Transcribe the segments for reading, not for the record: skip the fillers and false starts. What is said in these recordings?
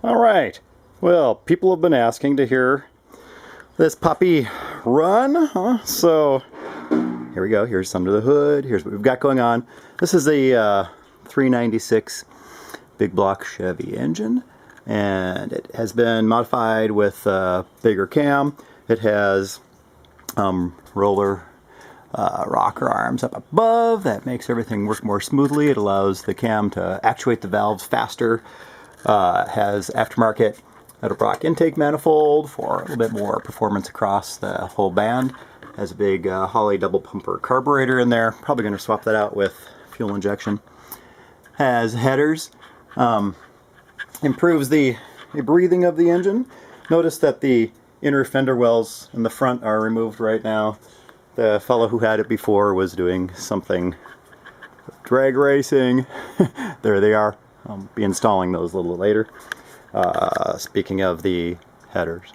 All right. Well, people have been asking to hear this puppy run, huh? So here we go. Here's under the hood. Here's what we've got going on. This is a 396 big block Chevy engine, and it has been modified with a bigger cam. It has roller rocker arms up above. That makes everything work more smoothly. It allows the cam to actuate the valves faster. Has aftermarket Edelbrock intake manifold for a little bit more performance across the whole band. Has a big Holley double pumper carburetor in there. Probably going to swap that out with fuel injection. Has headers. Improves the breathing of the engine. Notice that the inner fender wells in the front are removed right now. The fellow who had it before was doing something with drag racing. There they are. I'll be installing those a little later. Speaking of the headers.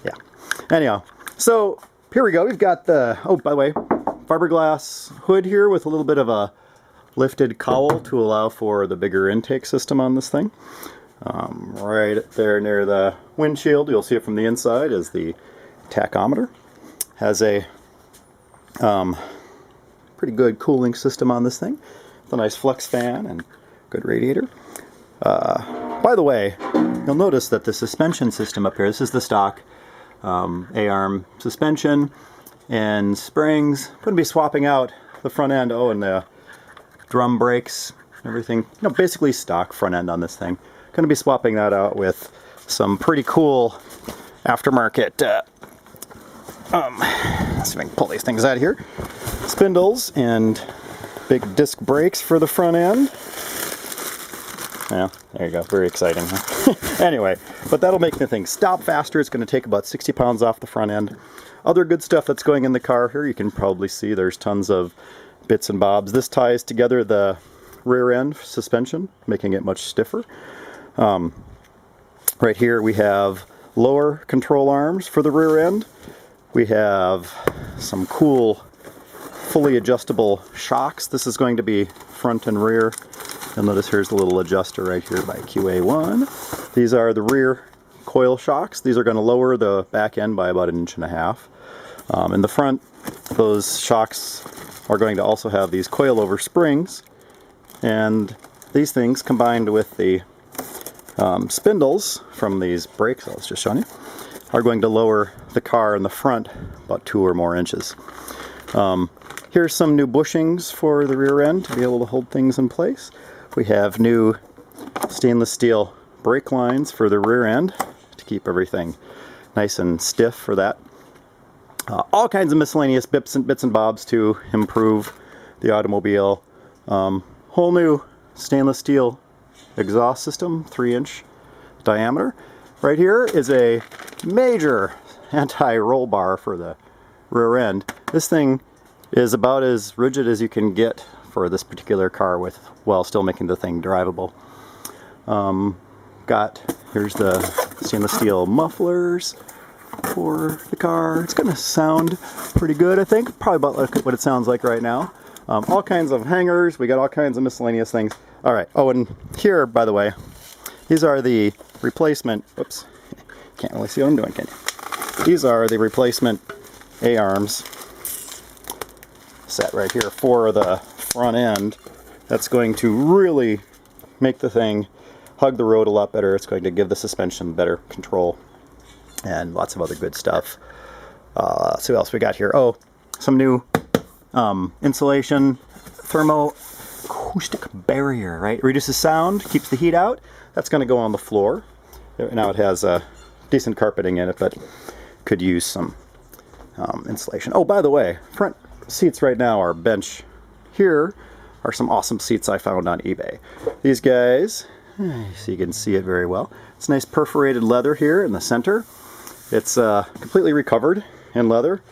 Yeah. Anyhow, so here we go. We've got the, oh, by the way, fiberglass hood here with a little bit of a lifted cowl to allow for the bigger intake system on this thing. Right there near the windshield, you'll see it from the inside, is the tachometer. Has a pretty good cooling system on this thing. With a nice flex fan and good radiator. By the way, you'll notice that the suspension system up here, this is the stock A-arm suspension and springs. Going to be swapping out the front end, oh, and the drum brakes, everything. You know, basically stock front end on this thing. Going to be swapping that out with some pretty cool aftermarket, let's see if I can pull these things out here. Spindles and big disc brakes for the front end. Yeah, there you go. Very exciting, huh? Anyway, but that'll make the thing stop faster. It's going to take about 60 pounds off the front end. Other good stuff that's going in the car here, you can probably see there's tons of bits and bobs. This ties together the rear end suspension, making it much stiffer. Right here we have lower control arms for the rear end. We have some cool fully adjustable shocks. This is going to be front and rear. You'll notice here's the little adjuster right here by QA1. These are the rear coil shocks. These are going to lower the back end by about 1.5 inches. In the front, those shocks are going to also have these coilover springs, and these things combined with the spindles from these brakes I was just showing you are going to lower the car in the front about 2 or more inches. Here's some new bushings for the rear end to be able to hold things in place. We have new stainless steel brake lines for the rear end to keep everything nice and stiff for that. All kinds of miscellaneous bits and bobs to improve the automobile. Whole new stainless steel exhaust system, 3-inch diameter. Right here is a major anti-roll bar for the rear end. This thing is about as rigid as you can get for this particular car while still making the thing drivable. Here's the stainless steel mufflers for the car. It's going to sound pretty good, I think. Probably about like what it sounds like right now. All kinds of hangers. We got all kinds of miscellaneous things. All right. Oh, and here, by the way, these are the replacement. Whoops. Can't really see what I'm doing, can you? These are the replacement A-arms set right here for the front end. That's going to really make the thing hug the road a lot better. It's going to give the suspension better control and lots of other good stuff. So what else we got here? Oh, some new insulation thermo-acoustic barrier, right? It reduces sound, keeps the heat out. That's going to go on the floor. Now it has decent carpeting in it, but could use some insulation. Oh, by the way, front seats right now are bench. Here are some awesome seats I found on eBay. These guys, so you can see it very well. It's nice perforated leather here in the center. It's completely recovered in leather.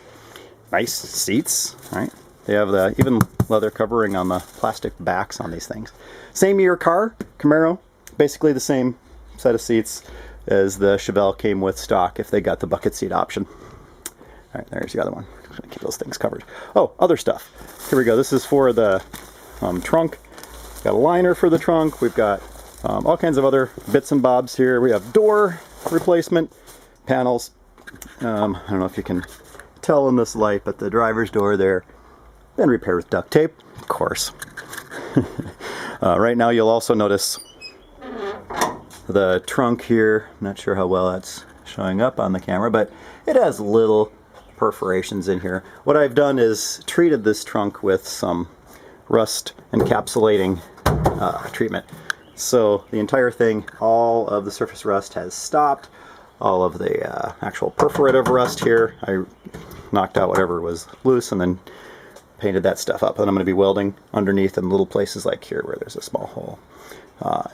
Nice seats, right? They have the even leather covering on the plastic backs on these things. Same year car, Camaro, basically the same set of seats as the Chevelle came with stock if they got the bucket seat option. All right, there's the other one. I'm gonna keep those things covered. Oh, other stuff. Here we go. This is for the trunk. Got a liner for the trunk. We've got All kinds of other bits and bobs here. We have door replacement panels. I don't know if you can tell in this light, but the driver's door there been repaired with duct tape, of course. Right now you'll also notice the trunk here. I'm not sure how well that's showing up on the camera, but it has little perforations in here. What I've done is treated this trunk with some rust encapsulating treatment. So the entire thing, all of the surface rust has stopped. All of the actual perforative rust here, I knocked out whatever was loose and then painted that stuff up. And I'm going to be welding underneath in little places like here where there's a small hole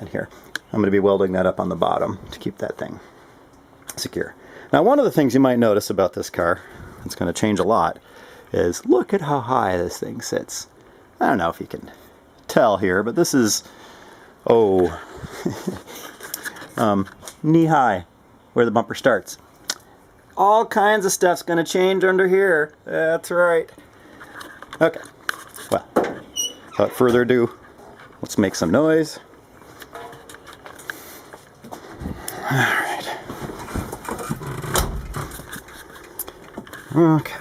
in here. I'm going to be welding that up on the bottom to keep that thing secure. Now, one of the things you might notice about this car, that's going to change a lot, is look at how high this thing sits. I don't know if you can tell here, but this is, knee high where the bumper starts. All kinds of stuff's going to change under here. That's right. Okay, well, without further ado, let's make some noise. Alright. Okay,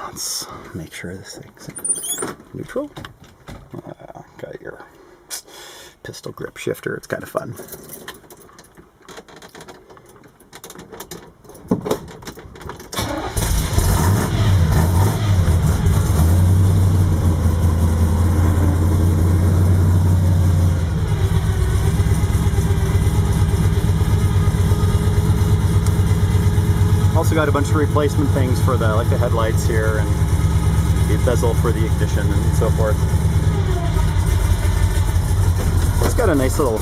let's make sure this thing's in neutral. Got your pistol grip shifter, it's kind of fun. Also got a bunch of replacement things for the headlights here and the bezel for the ignition and so forth. It's got a nice little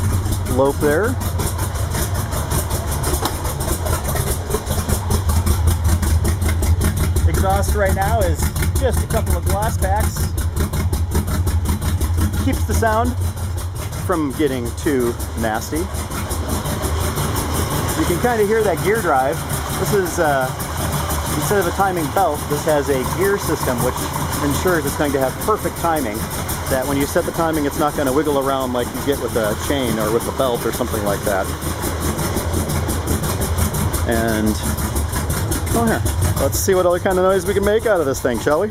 lope there. Exhaust right now is just a couple of glass packs. Keeps the sound from getting too nasty. You can kind of hear that gear drive. This is, instead of a timing belt, this has a gear system which ensures it's going to have perfect timing, that when you set the timing it's not going to wiggle around like you get with a chain or with a belt or something like that. And, oh here, let's see what other kind of noise we can make out of this thing, shall we?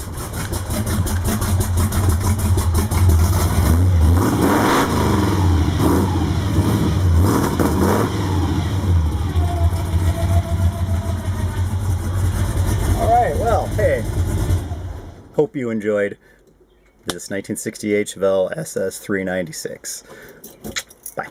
Hey, hope you enjoyed this 1968 Chevelle SS396. Bye.